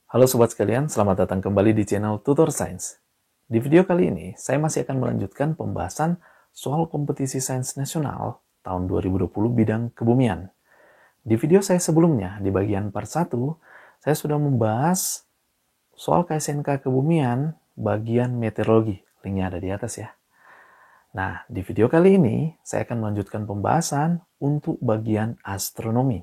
Halo sobat sekalian, selamat datang kembali di channel Tutor Sains. Di video kali ini, saya masih akan melanjutkan pembahasan soal kompetisi sains nasional tahun 2020 bidang kebumian. Di video saya sebelumnya, di bagian part 1, saya sudah membahas soal KSNK kebumian bagian meteorologi. Linknya ada di atas ya. Nah, di video kali ini, saya akan melanjutkan pembahasan untuk bagian astronomi.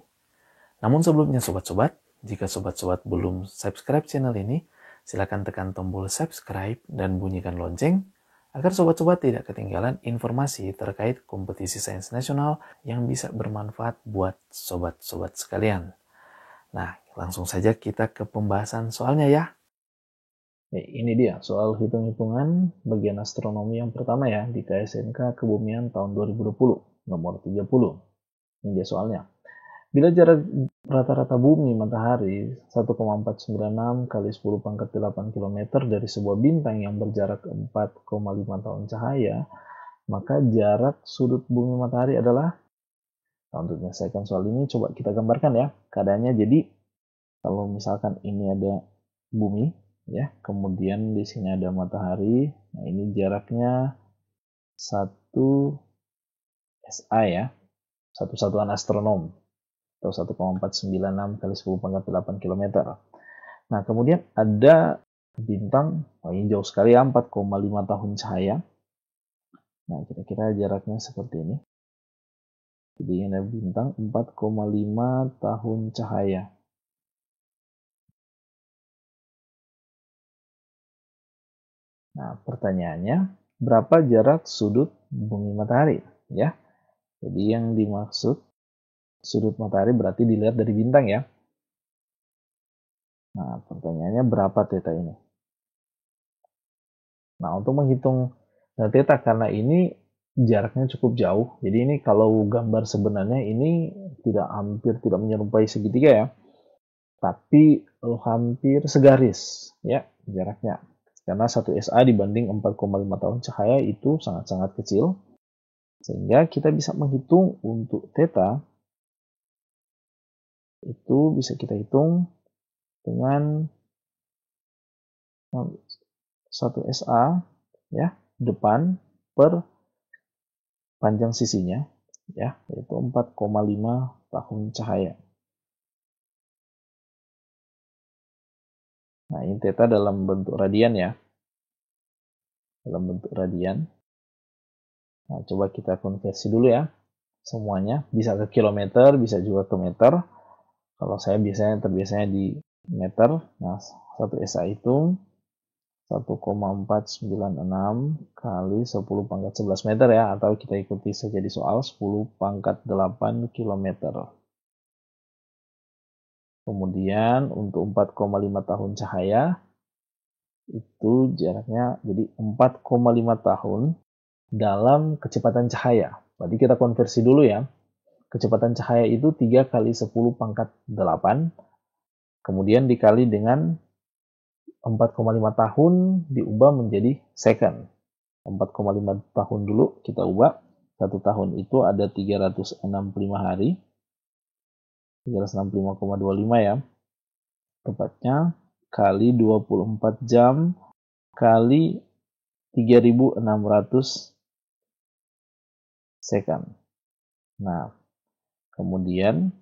Namun sebelumnya sobat-sobat, jika sobat-sobat belum subscribe channel ini, silakan tekan tombol subscribe dan bunyikan lonceng agar sobat-sobat tidak ketinggalan informasi terkait kompetisi sains nasional yang bisa bermanfaat buat sobat-sobat sekalian. Nah, langsung saja kita ke pembahasan soalnya ya. Ini dia soal hitung-hitungan bagian astronomi yang pertama ya di KSNK Kebumian tahun 2020, nomor 30. Ini dia soalnya. Bila jarak rata-rata bumi matahari 1,496 kali 10 pangkat 8 km dari sebuah bintang yang berjarak 4,5 tahun cahaya, maka jarak sudut bumi matahari adalah, nah, untuk menyelesaikan soal ini coba kita gambarkan ya keadaannya. Jadi kalau misalkan ini ada bumi ya, kemudian di sini ada matahari, nah ini jaraknya 1 SA ya, satu satuan astronom, atau 1,496 kali 10 pangkat 8 km. Nah, kemudian ada bintang, ini jauh sekali ya, 4,5 tahun cahaya. Nah, kira-kira jaraknya seperti ini. Jadi ada bintang 4,5 tahun cahaya. Nah, pertanyaannya, berapa jarak sudut bumi matahari? Ya, jadi yang dimaksud sudut matahari berarti dilihat dari bintang ya. Nah, pertanyaannya berapa theta ini? Nah, untuk menghitung theta karena ini jaraknya cukup jauh. Jadi ini kalau gambar sebenarnya ini hampir tidak menyerupai segitiga ya. Tapi hampir segaris ya jaraknya. Karena 1 SA dibanding 4,5 tahun cahaya itu sangat-sangat kecil. Sehingga kita bisa menghitung untuk theta itu bisa kita hitung dengan 1 SA ya, depan per panjang sisinya ya, yaitu 4,5 tahun cahaya. Nah, ini theta dalam bentuk radian ya. Dalam bentuk radian. Nah, coba kita konversi dulu ya. Semuanya bisa ke kilometer, bisa juga ke meter. Kalau saya terbiasanya di meter. Nah, 1 SA itu 1,496 kali 10 pangkat 11 meter ya, atau kita ikuti saja di soal 10 pangkat 8 kilometer. Kemudian untuk 4,5 tahun cahaya itu jaraknya jadi 4,5 tahun dalam kecepatan cahaya. Berarti kita konversi dulu ya. Kecepatan cahaya itu 3 kali 10 pangkat 8, kemudian dikali dengan 4,5 tahun diubah menjadi second. 4,5 tahun dulu kita ubah. 1 tahun itu ada 365 hari. 365,25 ya. Tepatnya kali 24 jam kali 3.600 second. Nah, kemudian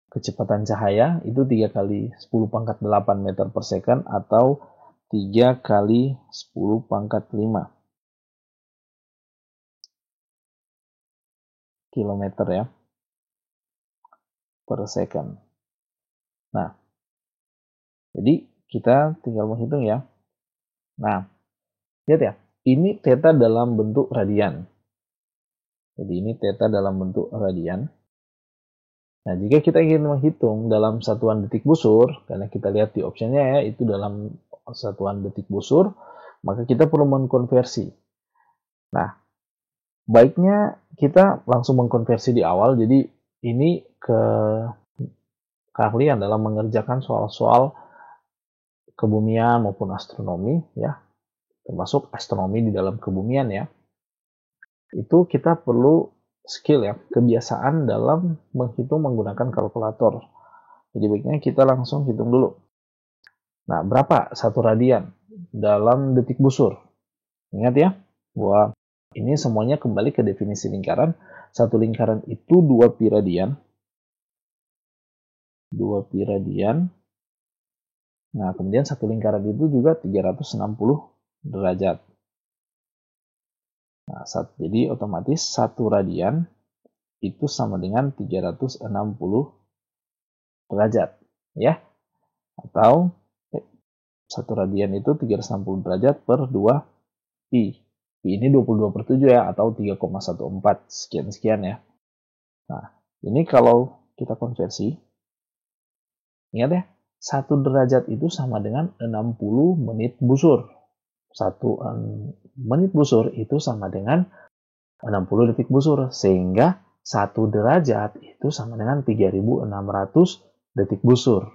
kecepatan cahaya itu 3 kali 10 pangkat 8 meter per second atau 3 kali 10 pangkat 5 kilometer ya per second. Nah, jadi kita tinggal menghitung ya. Nah, lihat ya, ini theta dalam bentuk radian. Jadi ini theta dalam bentuk radian. Nah, jika kita ingin menghitung dalam satuan detik busur, karena kita lihat di optionnya ya, itu dalam satuan detik busur, maka kita perlu mengkonversi. Nah, baiknya kita langsung mengkonversi di awal, jadi ini keahlian dalam mengerjakan soal-soal kebumian maupun astronomi ya, termasuk astronomi di dalam kebumian ya. Itu kita perlu skill ya, kebiasaan dalam menghitung menggunakan kalkulator. Jadi baiknya kita langsung hitung dulu. Nah, berapa 1 radian dalam detik busur? Ingat ya, bahwa ini semuanya kembali ke definisi lingkaran. Satu lingkaran itu 2 pi radian. 2 pi radian. Nah, kemudian satu lingkaran itu juga 360 derajat. Nah, jadi otomatis 1 radian itu sama dengan 360 derajat. Ya, atau 1 radian itu 360 derajat per 2 pi. Pi ini 22/7 ya, atau 3,14 sekian-sekian ya. Nah, ini kalau kita konversi, ingat ya, 1 derajat itu sama dengan 60 menit busur. 1 menit busur itu sama dengan 60 detik busur, sehingga 1 derajat itu sama dengan 3.600 detik busur.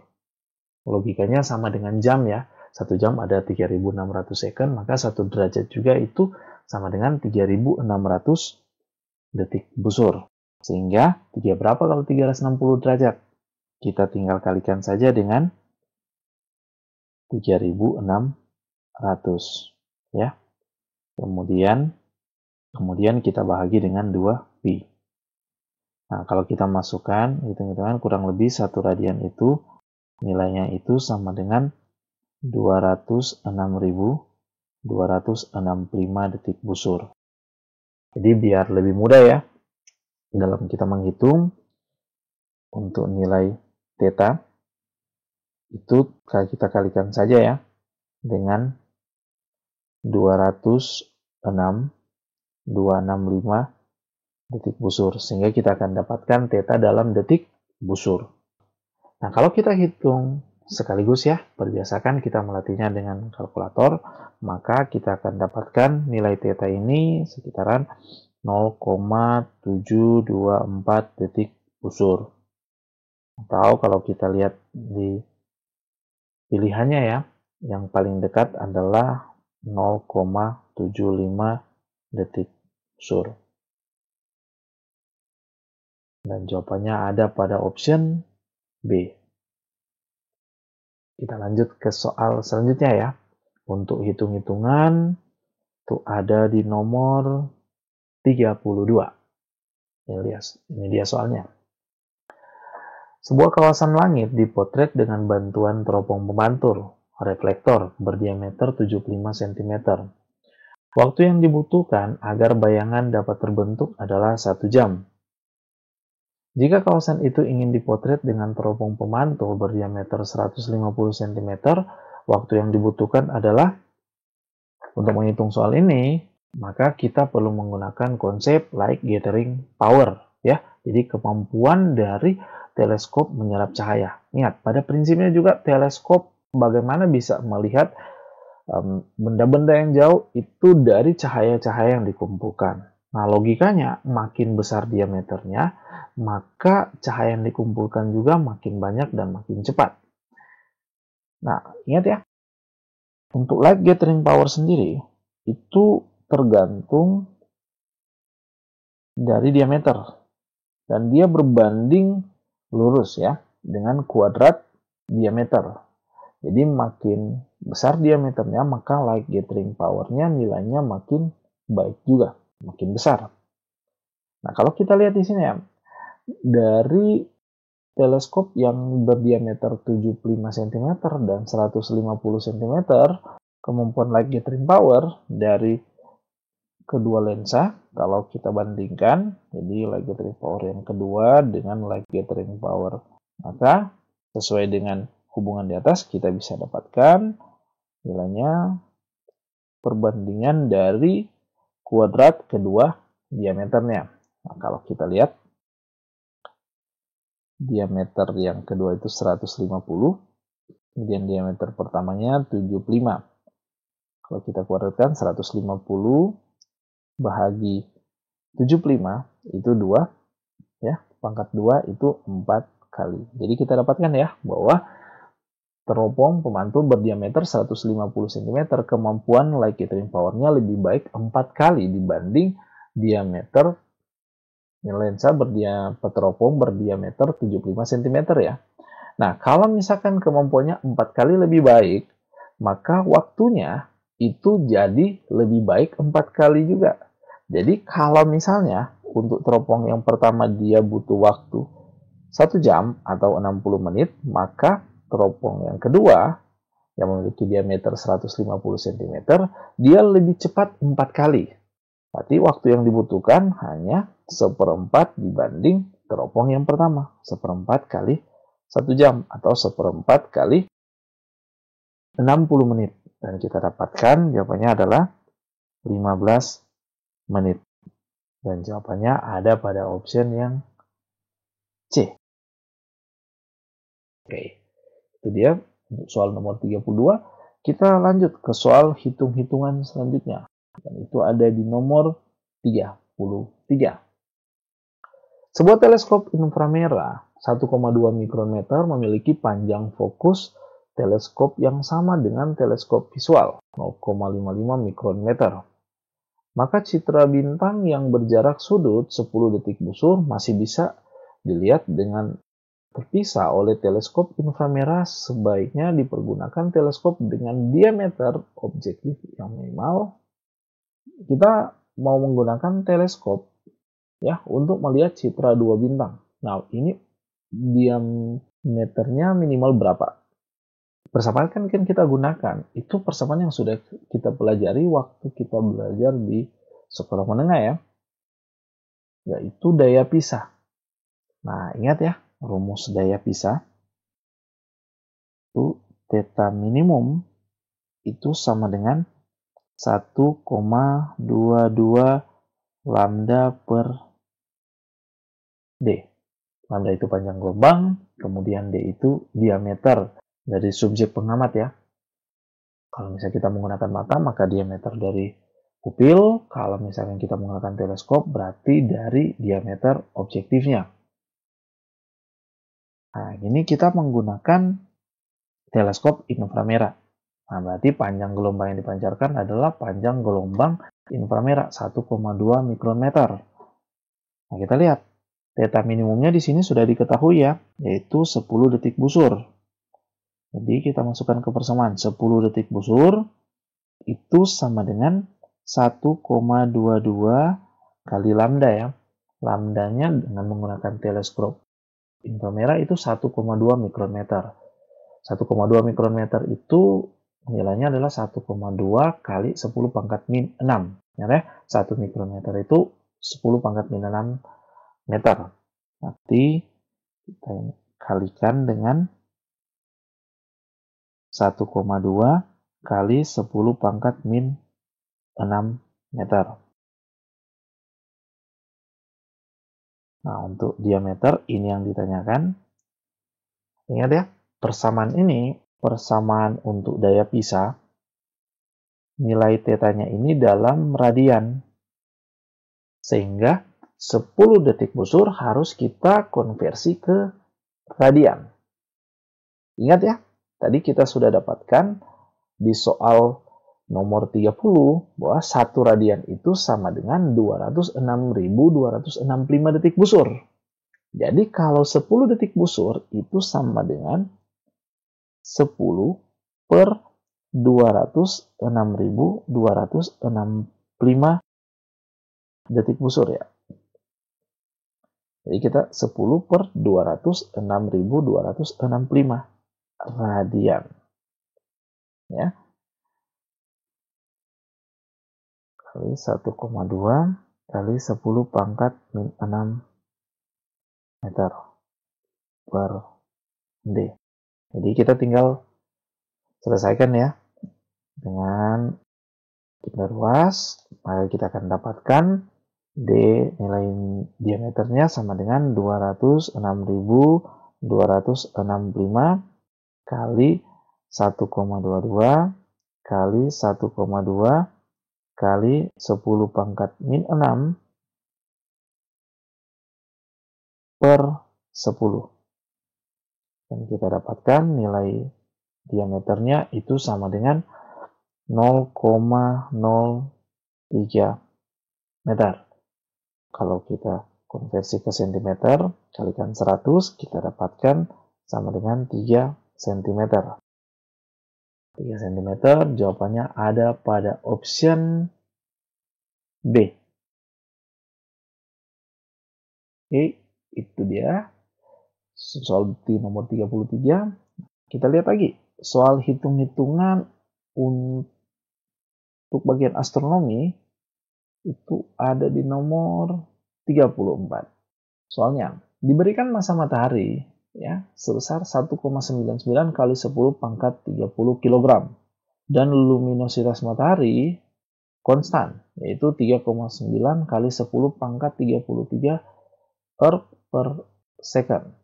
Logikanya sama dengan jam ya. 1 jam ada 3.600 second, maka 1 derajat juga itu sama dengan 3.600 detik busur. Sehingga 3 berapa kalau 360 derajat? Kita tinggal kalikan saja dengan 3.600 ya. Kemudian kita bahagi dengan 2 pi. Nah, kalau kita masukkan hitung-hitungan kurang lebih 1 radian itu nilainya itu sama dengan 206.265 detik busur. Jadi biar lebih mudah ya dalam kita menghitung untuk nilai theta itu kita kalikan saja ya dengan 206.265 detik busur, sehingga kita akan dapatkan theta dalam detik busur. Nah, kalau kita hitung sekaligus ya, perbiasakan kita melatihnya dengan kalkulator, maka kita akan dapatkan nilai theta ini sekitaran 0,724 detik busur. Atau kalau kita lihat di pilihannya ya, yang paling dekat adalah 0,75 detik busur. Dan jawabannya ada pada option B. Kita lanjut ke soal selanjutnya ya. Untuk hitung-hitungan itu ada di nomor 32. Ini dia soalnya. Sebuah kawasan langit dipotret dengan bantuan teropong pemantul reflektor berdiameter 75 cm. Waktu yang dibutuhkan agar bayangan dapat terbentuk adalah 1 jam. Jika kawasan itu ingin dipotret dengan teropong pemantul berdiameter 150 cm, waktu yang dibutuhkan adalah, untuk menghitung soal ini, maka kita perlu menggunakan konsep light gathering power ya. Jadi kemampuan dari teleskop menyerap cahaya. Ingat, pada prinsipnya juga teleskop bagaimana bisa melihat benda-benda yang jauh itu dari cahaya-cahaya yang dikumpulkan. Nah, logikanya makin besar diameternya, maka cahaya yang dikumpulkan juga makin banyak dan makin cepat. Nah, ingat ya, untuk light gathering power sendiri itu tergantung dari diameter. Dan dia berbanding lurus ya dengan kuadrat diameter. Jadi makin besar diameternya, maka light gathering power-nya nilainya makin baik juga, makin besar. Nah, kalau kita lihat di sini ya, dari teleskop yang berdiameter 75 cm dan 150 cm, kemampuan light gathering power dari kedua lensa, kalau kita bandingkan, jadi light gathering power yang kedua dengan light gathering power, maka sesuai dengan hubungan di atas, kita bisa dapatkan nilainya perbandingan dari kuadrat kedua diameternya. Nah, kalau kita lihat, diameter yang kedua itu 150, kemudian diameter pertamanya 75. Kalau kita kuadratkan 150 bahagi 75 itu 2, ya, pangkat 2 itu 4 kali. Jadi kita dapatkan ya bahwa teropong pemantul berdiameter 150 cm, kemampuan light gathering power-nya lebih baik 4 kali dibanding diameter lensa teropong berdiameter 75 cm ya. Nah, kalau misalkan kemampuannya 4 kali lebih baik, maka waktunya itu jadi lebih baik 4 kali juga. Jadi kalau misalnya untuk teropong yang pertama dia butuh waktu 1 jam atau 60 menit, maka teropong yang kedua yang memiliki diameter 150 cm, dia lebih cepat 4 kali. Berarti waktu yang dibutuhkan hanya 1/4 dibanding teropong yang pertama. 1/4 kali 1 jam atau 1/4 kali 60 menit. Dan kita dapatkan jawabannya adalah 15 menit. Dan jawabannya ada pada option yang C. Oke, itu dia untuk soal nomor 32. Kita lanjut ke soal hitung-hitungan selanjutnya. Dan itu ada di nomor 33. Sebuah teleskop inframerah 1,2 mikrometer memiliki panjang fokus teleskop yang sama dengan teleskop visual 0,55 mikrometer. Maka citra bintang yang berjarak sudut 10 detik busur masih bisa dilihat dengan terpisah oleh teleskop inframerah. Sebaiknya dipergunakan teleskop dengan diameter objektif yang minimal. Kita mau menggunakan teleskop ya untuk melihat citra dua bintang. Nah, ini diameternya minimal berapa? Persamaan kan kita gunakan. Itu persamaan yang sudah kita pelajari waktu kita belajar di sekolah menengah ya. Yaitu daya pisah. Nah, ingat ya, rumus daya pisah. Itu theta minimum itu sama dengan 1,22 lambda per D. Lambda itu panjang gelombang, kemudian D itu diameter dari subjek pengamat ya. Kalau misalnya kita menggunakan mata, maka diameter dari pupil. Kalau misalnya kita menggunakan teleskop, berarti dari diameter objektifnya. Nah, ini kita menggunakan teleskop inframerah. Nah, berarti panjang gelombang yang dipancarkan adalah panjang gelombang inframerah 1,2 mikrometer. Nah, kita lihat. Theta minimumnya di sini sudah diketahui ya, yaitu 10 detik busur. Jadi kita masukkan ke persamaan 10 detik busur itu sama dengan 1,22 kali lambda ya. Lambdanya dengan menggunakan teleskop inframerah itu 1,2 mikrometer. 1,2 mikrometer itu nilainya adalah 1,2 kali 10 pangkat min 6. Ya, 1 mikrometer itu 10 pangkat min 6 meter. Nanti kita kalikan dengan 1,2 kali 10 pangkat min 6 meter. Nah, untuk diameter ini yang ditanyakan. Ingat ya, persamaan ini, persamaan untuk daya pisah, nilai tetanya ini dalam radian. Sehingga 10 detik busur harus kita konversi ke radian. Ingat ya, tadi kita sudah dapatkan di soal nomor 30 bahwa 1 radian itu sama dengan 206.265 detik busur. Jadi kalau 10 detik busur itu sama dengan 10 per 206.265 detik busur ya. Jadi kita 10 per 206.265 radian. Ya. Kali 1,2 kali 10 pangkat min 6 meter per D. Jadi kita tinggal selesaikan ya. Dengan kita ruas, maka kita akan dapatkan D nilai diameternya sama dengan 206.265 kali 1,22 kali 1,2 kali 10 pangkat min 6 per 10. Dan kita dapatkan nilai diameternya itu sama dengan 0,03 meter. Kalau kita konversi ke cm, kalikan 100, kita dapatkan sama dengan 3 cm. 3 cm jawabannya ada pada option B. Oke, itu dia soal bukti nomor 33. Kita lihat lagi soal hitung-hitungan untuk bagian astronomi itu ada di nomor 34. Soalnya diberikan massa matahari ya sebesar 1,99 kali 10 pangkat 30 kg dan luminositas matahari konstan yaitu 3,9 kali 10 pangkat 33 Earth per second.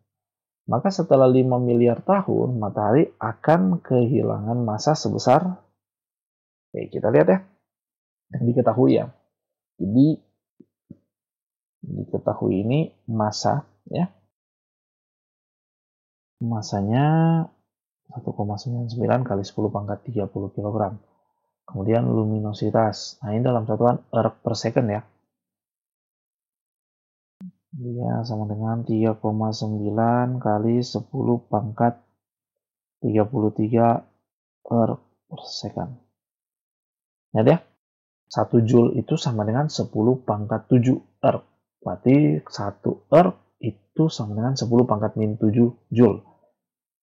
Maka setelah 5 miliar tahun matahari akan kehilangan massa sebesar, kita lihat ya, yang diketahui ya. Jadi diketahui ini massa ya. Massanya 1,99 kali 10 pangkat 30 kg. Kemudian luminositas. Nah, ini dalam satuan Earth per second ya. Dia sama dengan 3,9 kali 10 pangkat 33 Earth per second. Lihat ya. 1 Joule itu sama dengan 10 pangkat 7 Earth. Berarti 1 Earth itu sama dengan 10 pangkat min 7 Joule.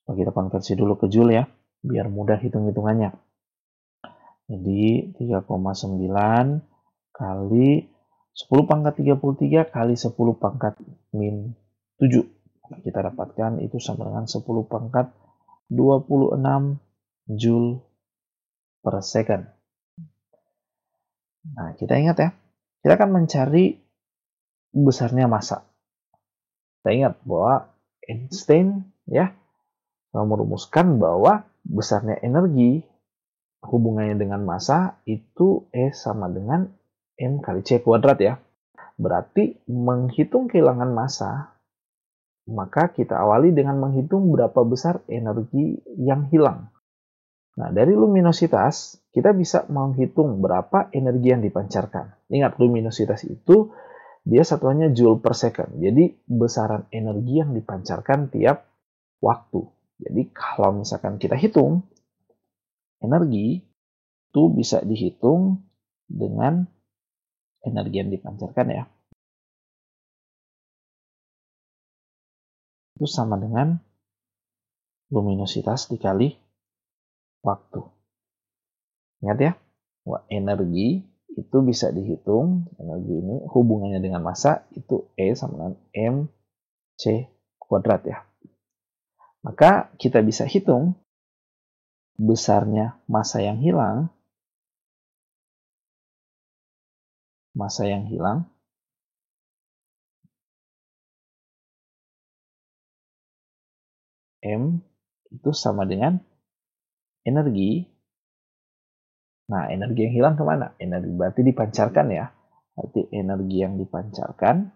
Kita konversi dulu ke Joule ya, biar mudah hitung-hitungannya. Jadi 3,9 kali 10 pangkat 33 kali 10 pangkat min 7. Kita dapatkan itu sama dengan 10 pangkat 26 Joule per second. Nah, kita ingat ya, kita akan mencari besarnya massa. Kita ingat bahwa Einstein ya merumuskan bahwa besarnya energi hubungannya dengan massa itu E sama dengan M kali C kuadrat ya. Berarti menghitung kehilangan massa, maka kita awali dengan menghitung berapa besar energi yang hilang. Nah, dari luminositas, kita bisa menghitung berapa energi yang dipancarkan. Ingat, luminositas itu dia satuannya Joule per second. Jadi, besaran energi yang dipancarkan tiap waktu. Jadi, kalau misalkan kita hitung, energi itu bisa dihitung dengan energi yang dipancarkan ya. Itu sama dengan luminositas dikali waktu. Ingat ya, energi itu bisa dihitung, energi ini hubungannya dengan massa itu E sama dengan mc kuadrat ya. Maka kita bisa hitung besarnya massa yang hilang. Massa yang hilang M itu sama dengan energi. Nah, energi yang hilang kemana? Energi berarti dipancarkan ya. Berarti energi yang dipancarkan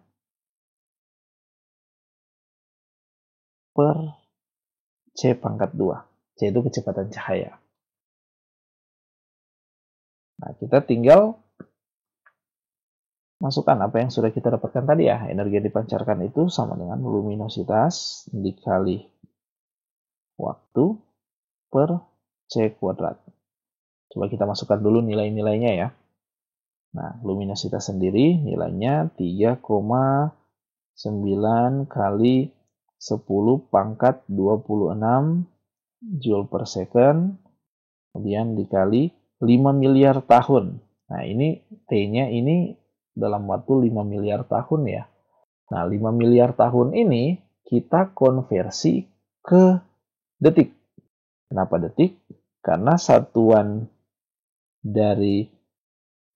per C pangkat 2. C itu kecepatan cahaya. Nah, kita tinggal masukkan apa yang sudah kita dapatkan tadi ya. Energi yang dipancarkan itu sama dengan luminositas dikali waktu per C kuadrat. Coba kita masukkan dulu nilai-nilainya ya. Nah, luminositas sendiri nilainya 3,9 kali 10 pangkat 26 Joule per second. Kemudian dikali 5 miliar tahun. Nah, ini T-nya ini dalam waktu 5 miliar tahun ya. Nah, 5 miliar tahun ini kita konversi ke detik. Kenapa detik? Karena satuan dari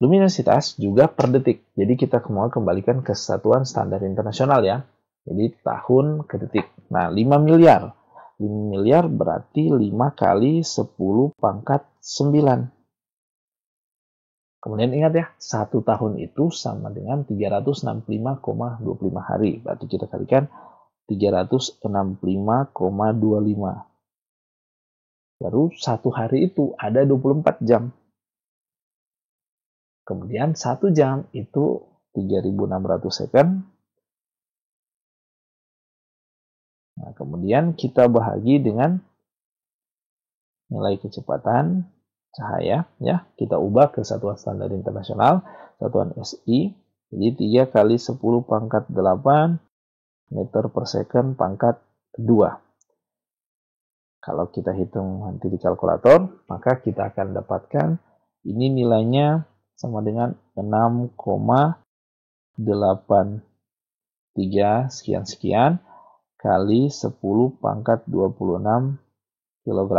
luminositas juga per detik. Jadi kita mau kembalikan ke satuan standar internasional ya. Jadi tahun ke detik. Nah, 5 miliar. 5 miliar berarti 5 kali 10 pangkat 9. Kemudian ingat ya, 1 tahun itu sama dengan 365,25 hari. Berarti kita kalikan 365,25. Baru 1 hari itu ada 24 jam. Kemudian 1 jam itu 3.600 second. Nah, kemudian kita bahagi dengan nilai kecepatan cahaya, ya. Kita ubah ke satuan standar internasional, satuan SI. Jadi 3 kali 10 pangkat 8 meter per second pangkat 2. Kalau kita hitung nanti di kalkulator, maka kita akan dapatkan ini nilainya sama dengan 6,83 sekian-sekian kali 10 pangkat 26 kg.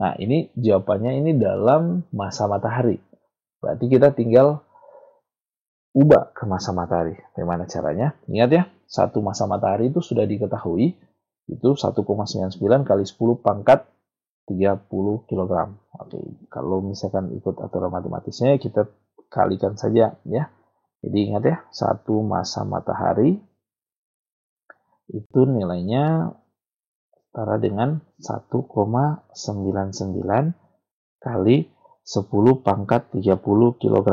Nah, ini jawabannya ini dalam massa matahari. Berarti kita tinggal ubah ke massa matahari. Bagaimana caranya? Ingat ya, satu massa matahari itu sudah diketahui, itu 1,99 kali 10 pangkat 30 kg. Oke, kalau misalkan ikut aturan matematisnya, kita kalikan saja ya. Jadi ingat ya, satu massa matahari itu nilainya setara dengan 1,99 kali 10 pangkat 30 kg.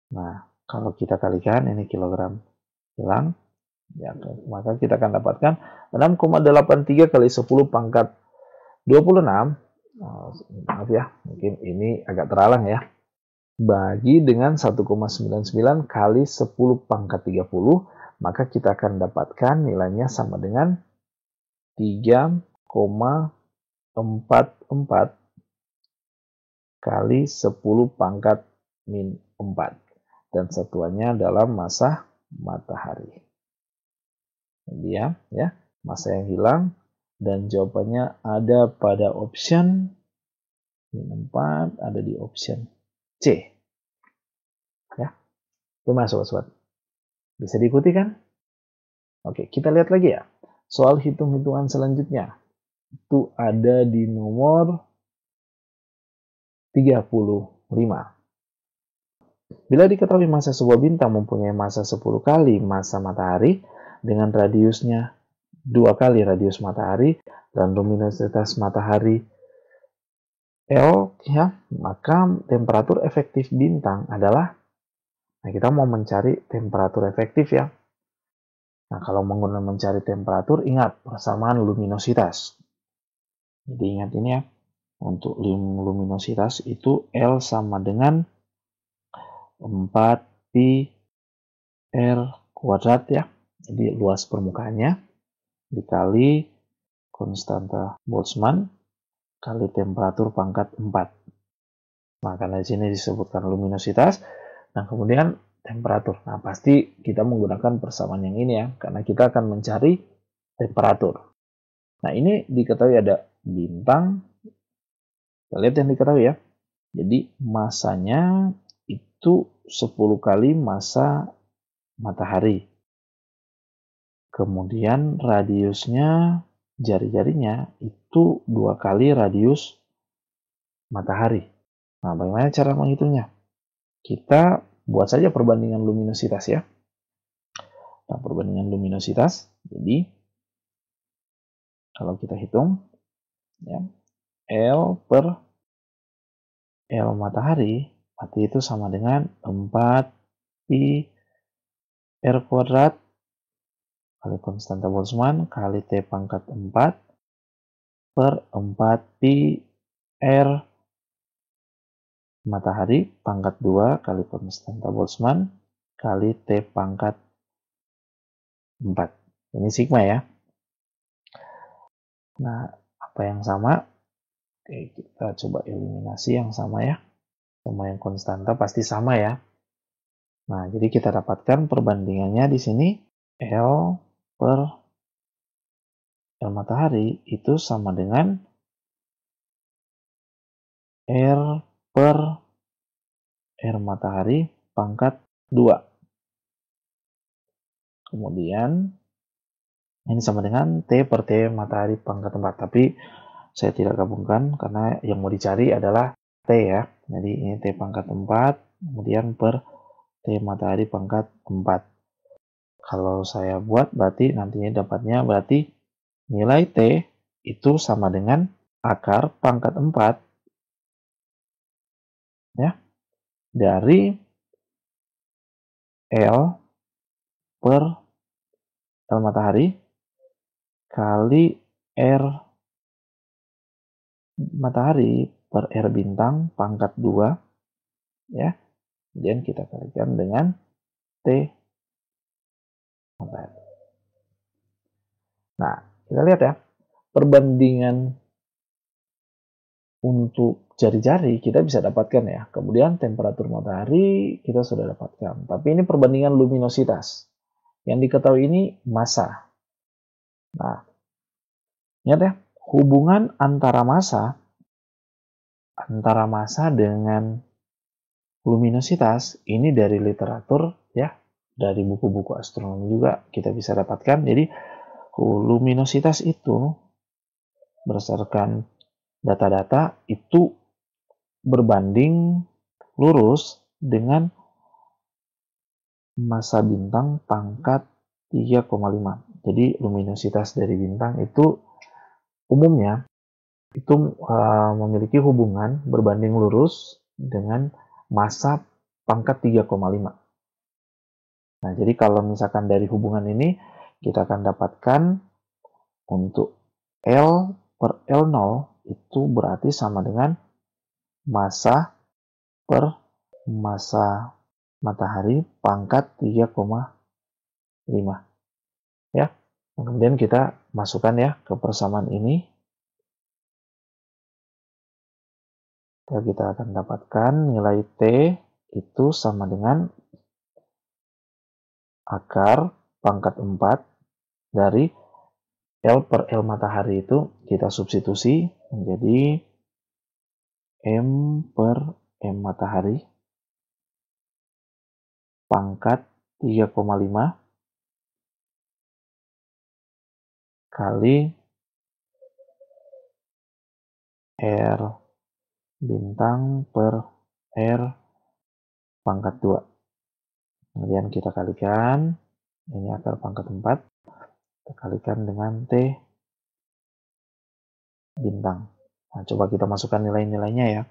Nah, kalau kita kalikan, ini kilogram hilang, ya, maka kita akan dapatkan 6,83 kali 10 pangkat 26. Maaf ya, mungkin ini agak teralang ya. Bagi dengan 1,99 kali 10 pangkat 30, maka kita akan dapatkan nilainya sama dengan 3,44 kali 10 pangkat min 4. Dan satuannya dalam massa matahari. Jadi ya, massa yang hilang dan jawabannya ada pada option min 4, ada di option C. Ya. Gimana sobat-sobat? Bisa diikuti kan? Oke, kita lihat lagi ya. Soal hitung-hitungan selanjutnya. Itu ada di nomor 35. Bila diketahui massa sebuah bintang mempunyai massa 10 kali massa matahari dengan radiusnya 2 kali radius matahari dan luminositas matahari L, ya, maka temperatur efektif bintang adalah, nah kita mau mencari temperatur efektif ya. Nah, kalau menggunakan mencari temperatur, ingat persamaan luminositas. Jadi ingat ini ya, untuk luminositas itu L sama dengan 4 pi R kuadrat ya. Jadi luas permukaannya dikali konstanta Boltzmann kali temperatur pangkat 4. Nah, karena di sini disebutkan luminositas, nah kemudian temperatur. Nah, pasti kita menggunakan persamaan yang ini ya, karena kita akan mencari temperatur. Nah, ini diketahui ada bintang. Kita lihat yang diketahui ya. Jadi, massanya itu 10 kali massa matahari. Kemudian radiusnya, jari-jarinya itu 2 kali radius matahari. Nah, bagaimana cara menghitungnya? Kita buat saja perbandingan luminositas ya. Nah, perbandingan luminositas, jadi kalau kita hitung ya, L per L matahari, berarti itu sama dengan 4 pi R kuadrat kali konstanta Boltzmann kali T pangkat 4 per 4 pi R matahari pangkat 2 kali konstanta Boltzmann kali T pangkat 4. Ini sigma ya. Nah, apa yang sama? Oke, kita coba eliminasi yang sama ya. Sama yang konstanta pasti sama ya. Nah, jadi kita dapatkan perbandingannya di sini L per L matahari itu sama dengan R per R matahari pangkat 2. Kemudian ini sama dengan T per T matahari pangkat 4. Tapi saya tidak gabungkan karena yang mau dicari adalah T ya. Jadi ini T pangkat 4 kemudian per T matahari pangkat 4. Kalau saya buat berarti nantinya dapatnya berarti nilai T itu sama dengan akar pangkat 4 ya, dari L per L matahari kali R matahari per R bintang pangkat 2 ya. Kemudian kita kalikan dengan T matahari. Nah, kita lihat ya, perbandingan untuk jari-jari kita bisa dapatkan ya. Kemudian temperatur matahari kita sudah dapatkan. Tapi ini perbandingan luminositas. Yang diketahui ini massa. Nah, ingat ya, hubungan antara massa dengan luminositas ini dari literatur ya, dari buku-buku astronomi juga kita bisa dapatkan. Jadi luminositas itu berdasarkan data-data itu berbanding lurus dengan massa bintang pangkat 3,5. Jadi luminositas dari bintang itu umumnya itu memiliki hubungan berbanding lurus dengan massa pangkat 3,5. Nah, jadi kalau misalkan dari hubungan ini kita akan dapatkan untuk L per L0 itu berarti sama dengan massa per massa matahari pangkat 3,5 ya. Kemudian kita masukkan ya ke persamaan ini. Kita akan dapatkan nilai T itu sama dengan akar pangkat 4 dari L per L matahari itu kita substitusi menjadi M per M matahari pangkat 3,5 kali R bintang per R pangkat 2. Kemudian kita kalikan, ini akar pangkat 4, kita kalikan dengan T bintang. Nah, coba kita masukkan nilai-nilainya ya.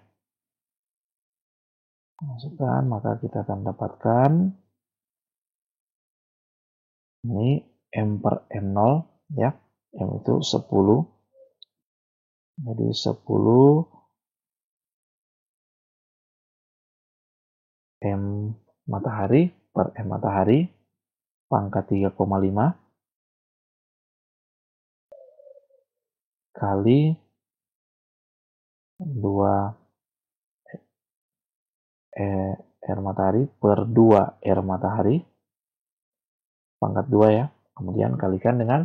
Masukkan, maka kita akan dapatkan ini M per M0 ya. M itu 10. Jadi 10 M matahari per M matahari pangkat 3,5 kali 2 R matahari per 2 R matahari pangkat 2 ya. Kemudian kalikan dengan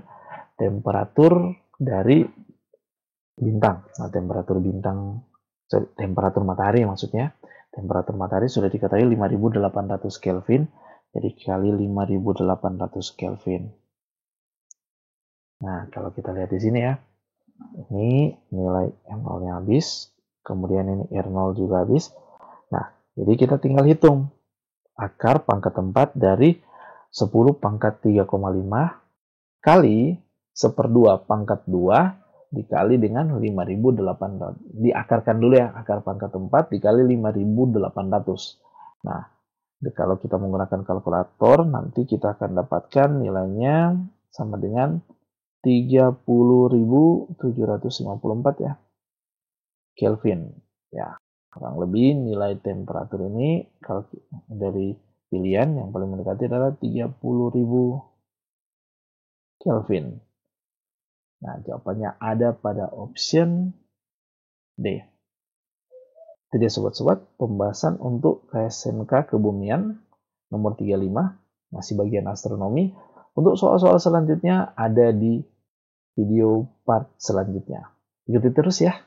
temperatur dari bintang. Nah, temperatur matahari maksudnya. Temperatur matahari sudah diketahui 5800 Kelvin. Jadi kali 5800 Kelvin. Nah, kalau kita lihat di sini ya. Ini nilai M0-nya habis. Kemudian ini R0 juga habis. Nah, jadi kita tinggal hitung akar pangkat 4 dari 10 pangkat 3,5 kali 1/2 pangkat 2 dikali dengan 5800. Diakarkan dulu ya, akar pangkat 4 dikali 5800. Nah, kalau kita menggunakan kalkulator, nanti kita akan dapatkan nilainya sama dengan 30.754 ya, Kelvin. Ya, kurang lebih nilai temperatur ini kalau dari pilihan yang paling mendekati adalah 30.000 Kelvin. Nah, jawabannya ada pada option D. Jadi sobat-sobat, pembahasan untuk KSMK Kebumian nomor 35, masih bagian astronomi. Untuk soal-soal selanjutnya ada di video part selanjutnya. Ikuti terus ya.